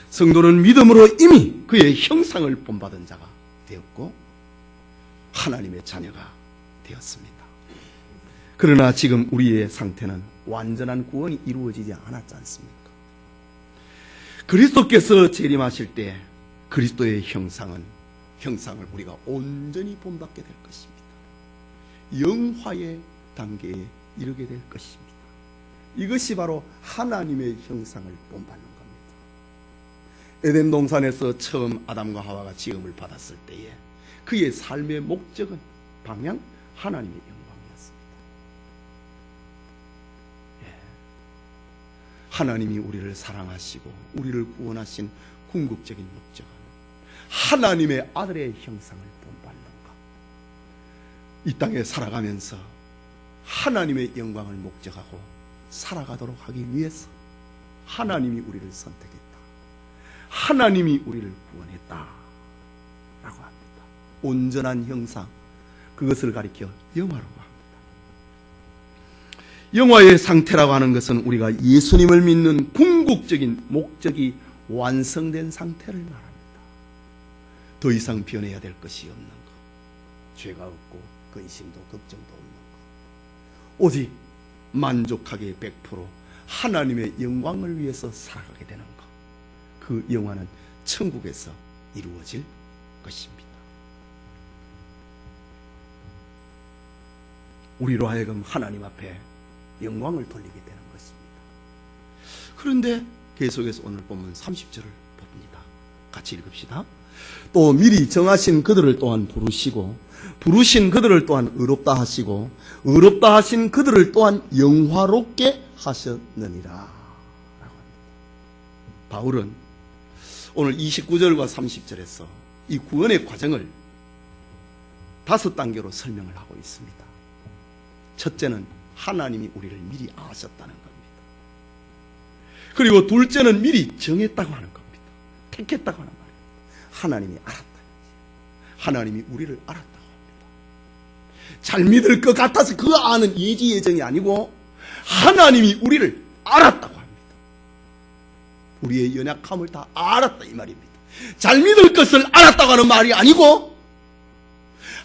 성도는 믿음으로 이미 그의 형상을 본받은 자가 되었고 하나님의 자녀가 되었습니다. 그러나 지금 우리의 상태는 완전한 구원이 이루어지지 않았지 않습니까? 그리스도께서 재림하실 때 그리스도의 형상을 우리가 온전히 본받게 될 것입니다. 영화의 단계에 이르게 될 것입니다. 이것이 바로 하나님의 형상을 본받는 겁니다. 에덴 동산에서 처음 아담과 하와가 지음을 받았을 때에 그의 삶의 목적은 방향 하나님의 영광이었습니다. 하나님이 우리를 사랑하시고 우리를 구원하신 궁극적인 목적은 하나님의 아들의 형상을 본받는 것. 이 땅에 살아가면서 하나님의 영광을 목적하고 살아가도록 하기 위해서 하나님이 우리를 선택했다. 하나님이 우리를 구원했다 라고 합니다. 온전한 형상, 그것을 가리켜 영화라고 합니다. 영화의 상태라고 하는 것은 우리가 예수님을 믿는 궁극적인 목적이 완성된 상태를 말합니다. 더 이상 변해야 될 것이 없는 것, 죄가 없고 근심도 걱정도 없는 것, 오직 만족하게 100% 하나님의 영광을 위해서 살아가게 되는 것, 그 영화는 천국에서 이루어질 것입니다. 우리로 하여금 하나님 앞에 영광을 돌리게 되는 것입니다. 그런데 계속해서 오늘 본문 30절을 봅니다. 같이 읽읍시다. 또 미리 정하신 그들을 또한 부르시고 부르신 그들을 또한 의롭다 하시고 의롭다 하신 그들을 또한 영화롭게 하셨느니라 라고 합니다. 바울은 오늘 29절과 30절에서 이 구원의 과정을 5단계로 설명을 하고 있습니다. 첫째는 하나님이 우리를 미리 아셨다는 겁니다. 그리고 둘째는 미리 정했다고 하는 겁니다. 택했다고 하는 말입니다. 하나님이 알았다. 하나님이 우리를 알았다고 합니다. 잘 믿을 것 같아서 그 아는 예지 예정이 아니고 하나님이 우리를 알았다고 합니다. 우리의 연약함을 다 알았다 이 말입니다. 잘 믿을 것을 알았다고 하는 말이 아니고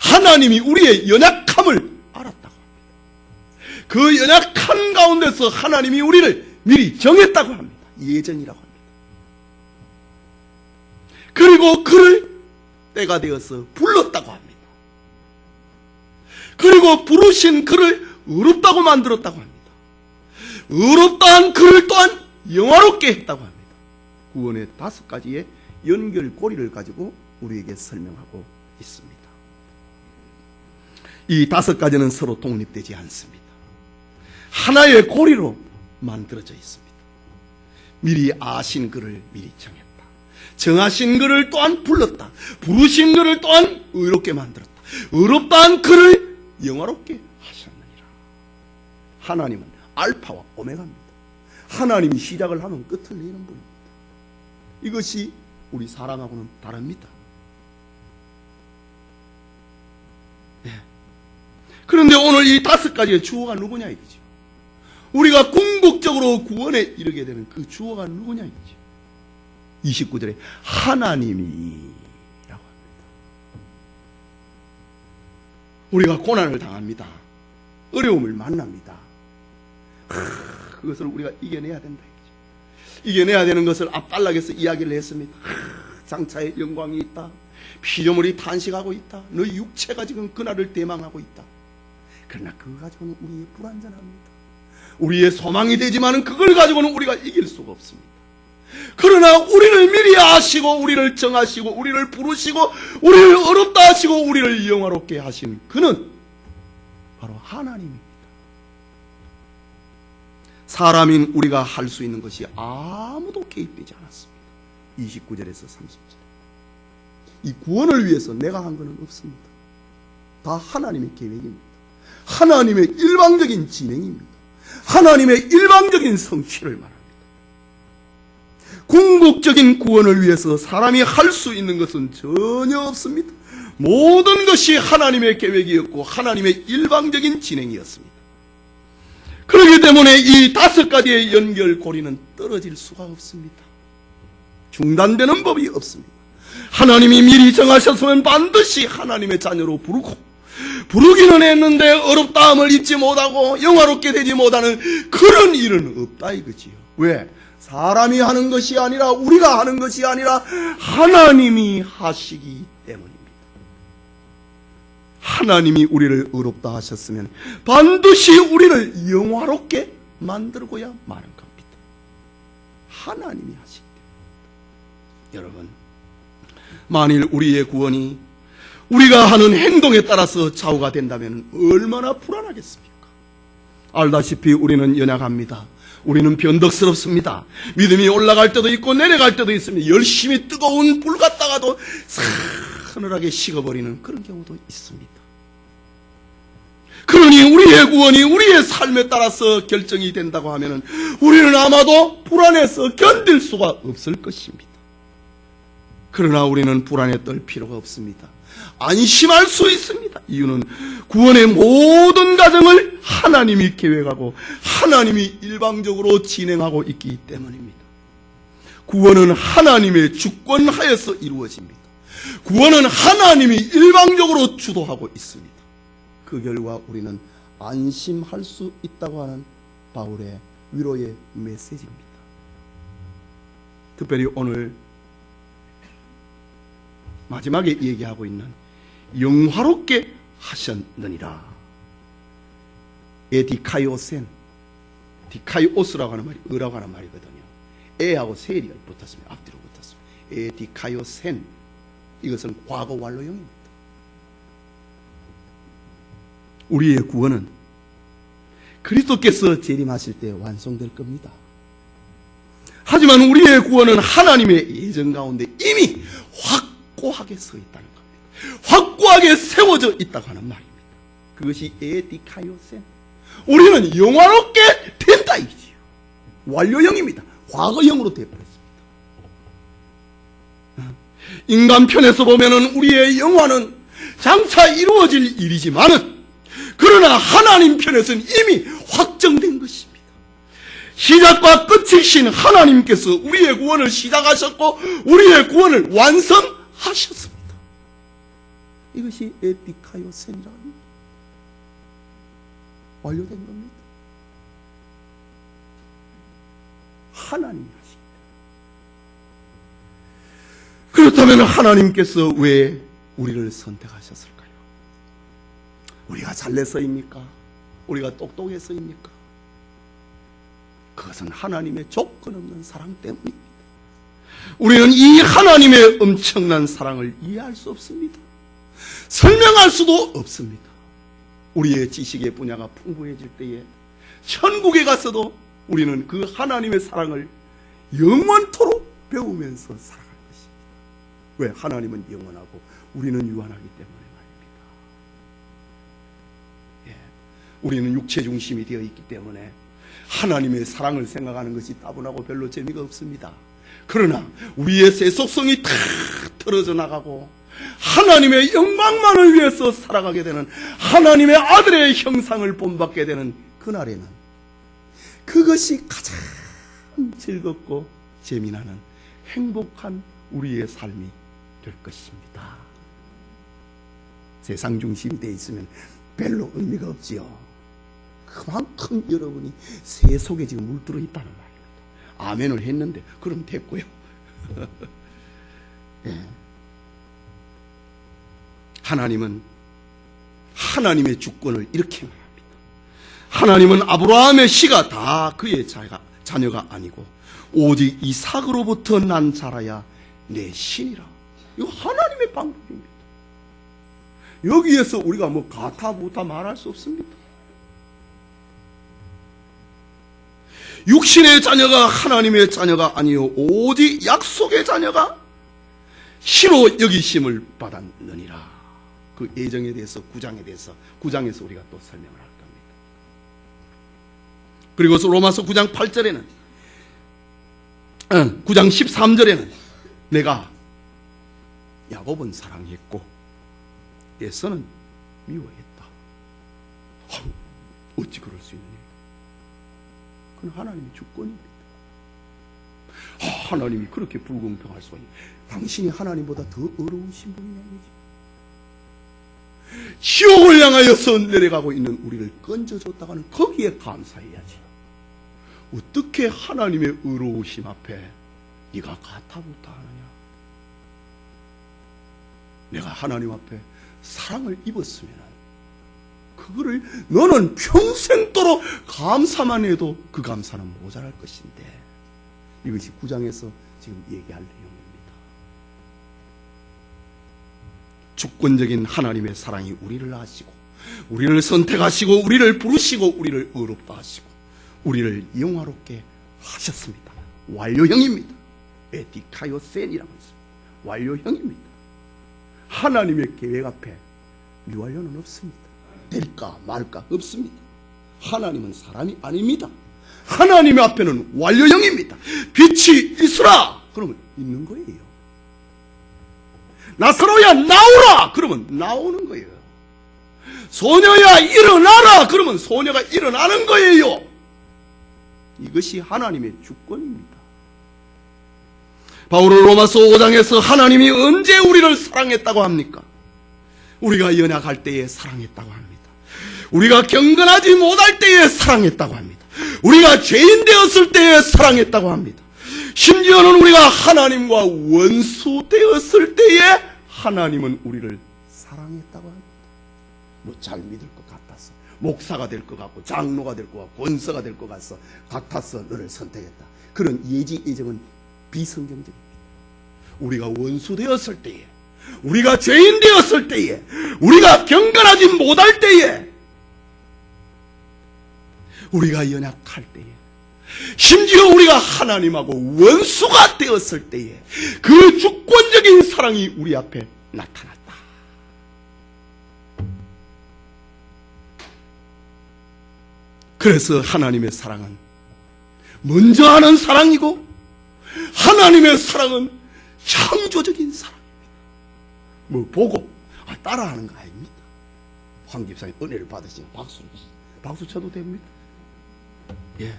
하나님이 우리의 연약함을 알았다고 합니다. 그 연약한 가운데서 하나님이 우리를 미리 정했다고 합니다. 예정이라고 합니다. 그리고 그를 때가 되어서 불렀다고 합니다. 그리고 부르신 그를 의롭다고 만들었다고 합니다. 의롭다한 그를 또한 영화롭게 했다고 합니다. 구원의 5가지의 연결고리를 가지고 우리에게 설명하고 있습니다. 이 5가지는 서로 독립되지 않습니다. 하나의 고리로 만들어져 있습니다. 미리 아신 그를 미리 정했다. 정하신 그를 또한 불렀다. 부르신 그를 또한 의롭게 만들었다. 의롭다한 그를 영화롭게 하셨느니라. 하나님은 알파와 오메가입니다. 하나님이 시작을 하면 끝을 내는 분입니다. 이것이 우리 사람하고는 다릅니다. 그런데 오늘 이 5가지의 주어가 누구냐 이거죠. 우리가 궁극적으로 구원에 이르게 되는 그 주어가 누구냐 이거죠. 29절에 하나님이라고 합니다. 우리가 고난을 당합니다. 어려움을 만납니다. 그것을 우리가 이겨내야 된다 이거죠. 이겨내야 되는 것을 앞단락에서 이야기를 했습니다. 장차의 영광이 있다. 피조물이 탄식하고 있다. 너희 육체가 지금 그날을 대망하고 있다. 그러나 그거 가지고는 우리의 불완전합니다. 우리의 소망이 되지만 그걸 가지고는 우리가 이길 수가 없습니다. 그러나 우리를 미리 아시고 우리를 정하시고 우리를 부르시고 우리를 어렵다 하시고 우리를 영화롭게 하신 그는 바로 하나님입니다. 사람인 우리가 할 수 있는 것이 아무도 개입되지 않았습니다. 29절에서 30절. 이 구원을 위해서 내가 한 것은 없습니다. 다 하나님의 계획입니다. 하나님의 일방적인 진행입니다. 하나님의 일방적인 성취를 말합니다. 궁극적인 구원을 위해서 사람이 할 수 있는 것은 전혀 없습니다. 모든 것이 하나님의 계획이었고 하나님의 일방적인 진행이었습니다. 그렇기 때문에 이 5가지의 연결고리는 떨어질 수가 없습니다. 중단되는 법이 없습니다. 하나님이 미리 정하셨으면 반드시 하나님의 자녀로 부르기는 했는데 어렵다함을 잊지 못하고 영화롭게 되지 못하는 그런 일은 없다 이거지요. 왜? 사람이 하는 것이 아니라 우리가 하는 것이 아니라 하나님이 하시기 때문입니다. 하나님이 우리를 의롭다 하셨으면 반드시 우리를 영화롭게 만들고야 마는 겁니다. 하나님이 하시기 때문입니다. 여러분, 만일 우리의 구원이 우리가 하는 행동에 따라서 좌우가 된다면 얼마나 불안하겠습니까? 알다시피 우리는 연약합니다. 우리는 변덕스럽습니다. 믿음이 올라갈 때도 있고 내려갈 때도 있습니다. 열심히 뜨거운 불 갖다가도 서늘하게 식어버리는 그런 경우도 있습니다. 그러니 우리의 구원이 우리의 삶에 따라서 결정이 된다고 하면 우리는 아마도 불안해서 견딜 수가 없을 것입니다. 그러나 우리는 불안에 떨 필요가 없습니다. 안심할 수 있습니다. 이유는 구원의 모든 과정을 하나님이 계획하고 하나님이 일방적으로 진행하고 있기 때문입니다. 구원은 하나님의 주권하에서 이루어집니다. 구원은 하나님이 일방적으로 주도하고 있습니다. 그 결과 우리는 안심할 수 있다고 하는 바울의 위로의 메시지입니다. 특별히 오늘 마지막에 얘기하고 있는 영화롭게 하셨느니라. 에디카이오센, 디카이오스라고 하는 말이 의라고 하는 말이거든요. 에하고 셀이 붙었습니다. 앞뒤로 붙었습니다. 에디카이오센, 이것은 과거 완료형입니다. 우리의 구원은 그리스도께서 재림하실 때 완성될 겁니다. 하지만 우리의 구원은 하나님의 예정 가운데 이미 확고하게 서 있다는 겁니다. 확고하게 세워져 있다고 하는 말입니다. 그것이 에디카이오센. 우리는 영화롭게 된다 이지요. 완료형입니다. 과거형으로 되어버렸습니다. 인간 편에서 보면은 우리의 영화는 장차 이루어질 일이지만은 그러나 하나님 편에서는 이미 확정된 것입니다. 시작과 끝이신 하나님께서 우리의 구원을 시작하셨고 우리의 구원을 완성하셨습니다. 이것이 에피카요센이라는 완료된 겁니다. 하나님이 하십니다. 그렇다면 하나님께서 왜 우리를 선택하셨을까요? 우리가 잘내서입니까? 우리가 똑똑해서입니까? 그것은 하나님의 조건 없는 사랑 때문입니다. 우리는 이 하나님의 엄청난 사랑을 이해할 수 없습니다. 설명할 수도 없습니다. 우리의 지식의 분야가 풍부해질 때에 천국에 가서도 우리는 그 하나님의 사랑을 영원토록 배우면서 살아갈 것입니다. 왜? 하나님은 영원하고 우리는 유한하기 때문에 말입니다. 우리는 육체 중심이 되어 있기 때문에 하나님의 사랑을 생각하는 것이 따분하고 별로 재미가 없습니다. 그러나 우리의 세속성이 다 틀어져 나가고 하나님의 영광만을 위해서 살아가게 되는 하나님의 아들의 형상을 본받게 되는 그날에는 그것이 가장 즐겁고 재미나는 행복한 우리의 삶이 될 것입니다. 세상 중심이 되어 있으면 별로 의미가 없지요. 그만큼 여러분이 세속에 지금 물들어 있다는 말입니다. 아멘을 했는데 그럼 됐고요. 예. 하나님은 하나님의 주권을 이렇게 말합니다. 하나님은 아브라함의 씨가 다 그의 자녀가 아니고 오직 이삭으로부터 난 자라야 내 신이라. 이거 하나님의 방법입니다. 여기에서 우리가 뭐 가타부타 말할 수 없습니다. 육신의 자녀가 하나님의 자녀가 아니요 오직 약속의 자녀가 희로 여기심을 받았느니라. 그 예정에 대해서 9장에서 우리가 또 설명을 할 겁니다. 그리고 로마서 9장 8절에는 9장 13절에는 내가 야곱은 사랑했고 에서는 미워했다. 어찌 그럴 수 있느냐? 그건 하나님의 주권입니다. 하나님이 그렇게 불공평할 수가 있냐? 당신이 하나님보다 더 어려우신 분이냐 이거지. 지옥을 향하여서 내려가고 있는 우리를 건져줬다가는 거기에 감사해야지. 어떻게 하나님의 의로우심 앞에 네가 가타부타 하느냐? 내가 하나님 앞에 사랑을 입었으면 그거를 너는 평생도록 감사만 해도 그 감사는 모자랄 것인데, 이것이 9장에서 지금 얘기할 내용입니다. 주권적인 하나님의 사랑이 우리를 아시고 우리를 선택하시고 우리를 부르시고 우리를 의롭다 하시고 우리를 영화롭게 하셨습니다. 완료형입니다. 에티카요센이라고 했습니다. 완료형입니다. 하나님의 계획 앞에 미완료는 없습니다. 될까 말까 없습니다. 하나님은 사람이 아닙니다. 하나님 앞에는 완료형입니다. 빛이 있으라 그러면 있는 거예요. 나사로야 나오라 그러면 나오는 거예요. 소녀야 일어나라 그러면 소녀가 일어나는 거예요. 이것이 하나님의 주권입니다. 바울은 로마서 5장에서 하나님이 언제 우리를 사랑했다고 합니까? 우리가 연약할 때에 사랑했다고 합니다. 우리가 경건하지 못할 때에 사랑했다고 합니다. 우리가 죄인 되었을 때에 사랑했다고 합니다. 심지어는 우리가 하나님과 원수 되었을 때에 하나님은 우리를 사랑했다고 합니다. 뭐 잘 믿을 것 같았어, 목사가 될 것 같고 장로가 될 것 같고 권사가 될 것 같아서 너를 선택했다. 그런 예정은 비성경적입니다. 우리가 원수 되었을 때에, 우리가 죄인 되었을 때에, 우리가 경건하지 못할 때에, 우리가 연약할 때에, 심지어 우리가 하나님하고 원수가 되었을 때에 그 주권적인 사랑이 우리 앞에 나타났다. 그래서 하나님의 사랑은 먼저 하는 사랑이고 하나님의 사랑은 창조적인 사랑입니다. 뭐 보고 따라하는 거 아닙니다. 황 집사님 은혜를 받으시면 박수 쳐도 됩니다. 예.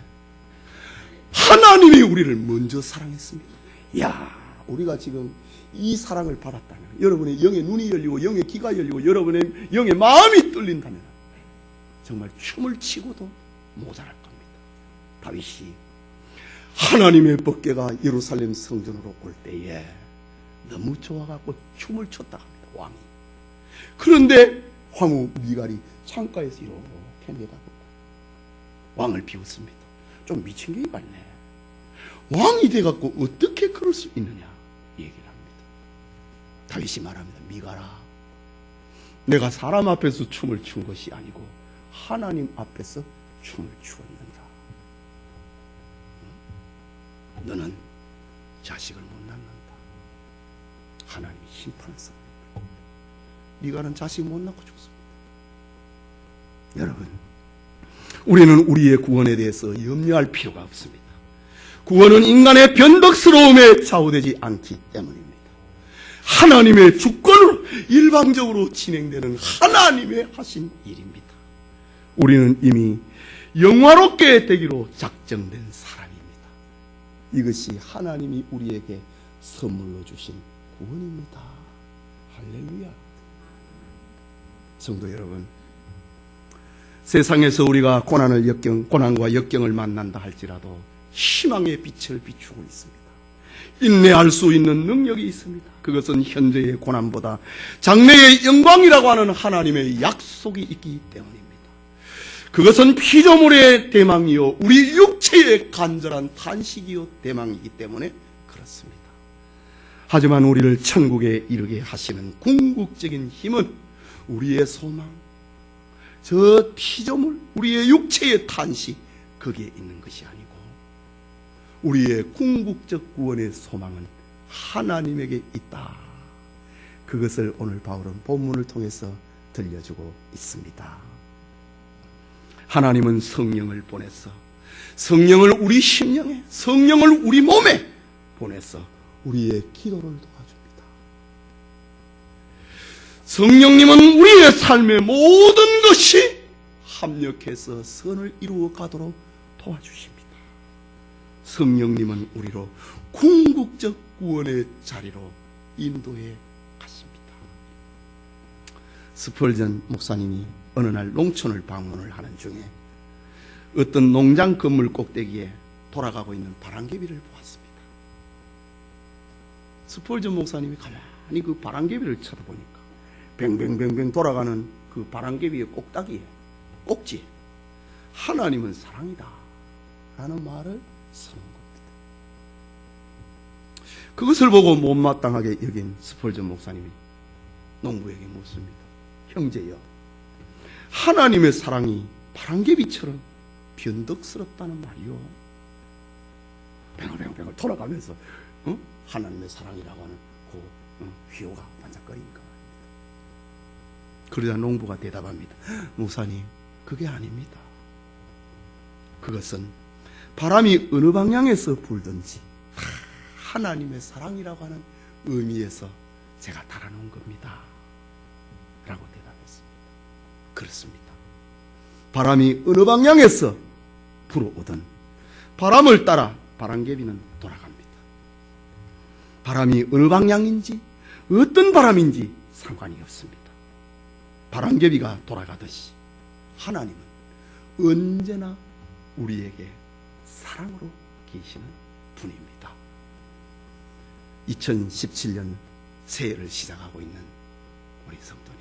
하나님이 우리를 먼저 사랑했습니다. 야, 우리가 지금 이 사랑을 받았다면, 여러분의 영의 눈이 열리고 영의 귀가 열리고 여러분의 영의 마음이 뚫린다면 정말 춤을 치고도 모자랄 겁니다. 다윗이 하나님의 법궤가 예루살렘 성전으로 올 때에 너무 좋아갖고 춤을 췄다 합니다. 왕이. 그런데 황후 미갈이 창가에서 이렇게 내다보고 왕을 비웃습니다. 좀 미친 게 같네. 왕이 돼갖고 어떻게 그럴 수 있느냐 얘기를 합니다. 다윗이 말합니다. 미갈아, 내가 사람 앞에서 춤을 춘 것이 아니고 하나님 앞에서 춤을 추었는가. 너는 자식을 못 낳는다. 하나님이 심판했습니다. 미갈은 자식 못 낳고 죽습니다. 여러분, 우리는 우리의 구원에 대해서 염려할 필요가 없습니다. 구원은 인간의 변덕스러움에 좌우되지 않기 때문입니다. 하나님의 주권으로 일방적으로 진행되는 하나님의 하신 일입니다. 우리는 이미 영화롭게 되기로 작정된 사람입니다. 이것이 하나님이 우리에게 선물로 주신 구원입니다. 할렐루야. 성도 여러분, 세상에서 우리가 고난과 역경을 만난다 할지라도 희망의 빛을 비추고 있습니다. 인내할 수 있는 능력이 있습니다. 그것은 현재의 고난보다 장래의 영광이라고 하는 하나님의 약속이 있기 때문입니다. 그것은 피조물의 대망이요 우리 육체의 간절한 탄식이요 대망이기 때문에 그렇습니다. 하지만 우리를 천국에 이르게 하시는 궁극적인 힘은 우리의 소망, 저 피조물, 우리의 육체의 탄식, 거기에 있는 것이 아니고 우리의 궁극적 구원의 소망은 하나님에게 있다. 그것을 오늘 바울은 본문을 통해서 들려주고 있습니다. 하나님은 성령을 보내서 성령을 우리 심령에, 성령을 우리 몸에 보내서 우리의 기도를 도와줍니다. 성령님은 우리의 삶의 모든 것이 합력해서 선을 이루어 가도록 도와주십니다. 성령님은 우리로 궁극적 구원의 자리로 인도해 가십니다. 스펄전 목사님이 어느 날 농촌을 방문을 하는 중에 어떤 농장 건물 꼭대기에 돌아가고 있는 바람개비를 보았습니다. 스펄전 목사님이 가만히 그 바람개비를 쳐다보니까 뱅뱅뱅뱅 돌아가는 그 바람개비의 꼭다기에, 꼭지에 하나님은 사랑이다 라는 말을 쓰는 겁니다. 그것을 보고 못마땅하게 여긴 스펄전 목사님이 농부에게 묻습니다. 형제여, 하나님의 사랑이 바람개비처럼 변덕스럽다는 말이요. 뱅글뱅글 돌아가면서 하나님의 사랑이라고 하는 그 휘호가 반짝거리니까. 그러자 농부가 대답합니다. 목사님, 그게 아닙니다. 그것은 바람이 어느 방향에서 불든지 하나님의 사랑이라고 하는 의미에서 제가 달아놓은 겁니다 라고 대답했습니다. 그렇습니다. 바람이 어느 방향에서 불어오든 바람을 따라 바람개비는 돌아갑니다. 바람이 어느 방향인지 어떤 바람인지 상관이 없습니다. 바람개비가 돌아가듯이 하나님은 언제나 우리에게 사랑으로 계시는 분입니다. 2017년 새해를 시작하고 있는 우리 성도님,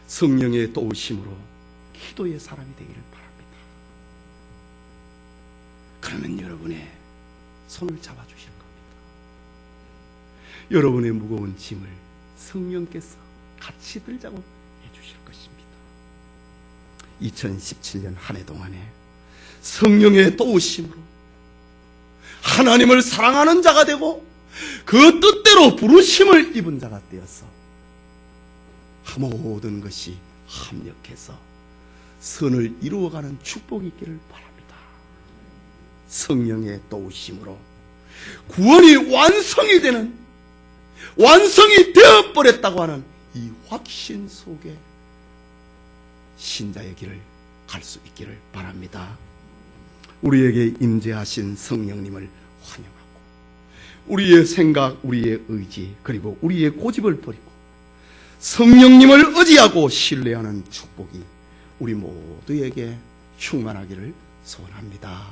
성령의 도우심으로 기도의 사람이 되기를 바랍니다. 그러면 여러분의 손을 잡아주실 겁니다. 여러분의 무거운 짐을 성령께서 같이 들자고 해주실 것입니다. 2017년 한 해 동안에 성령의 도우심으로 하나님을 사랑하는 자가 되고 그 뜻대로 부르심을 입은 자가 되어서 모든 것이 합력해서 선을 이루어가는 축복이 있기를 바랍니다. 성령의 도우심으로 구원이 완성이 되는, 완성이 되어버렸다고 하는 이 확신 속에 신자의 길을 갈 수 있기를 바랍니다. 우리에게 임재하신 성령님을 환영하고 우리의 생각, 우리의 의지, 그리고 우리의 고집을 버리고 성령님을 의지하고 신뢰하는 축복이 우리 모두에게 충만하기를 소원합니다.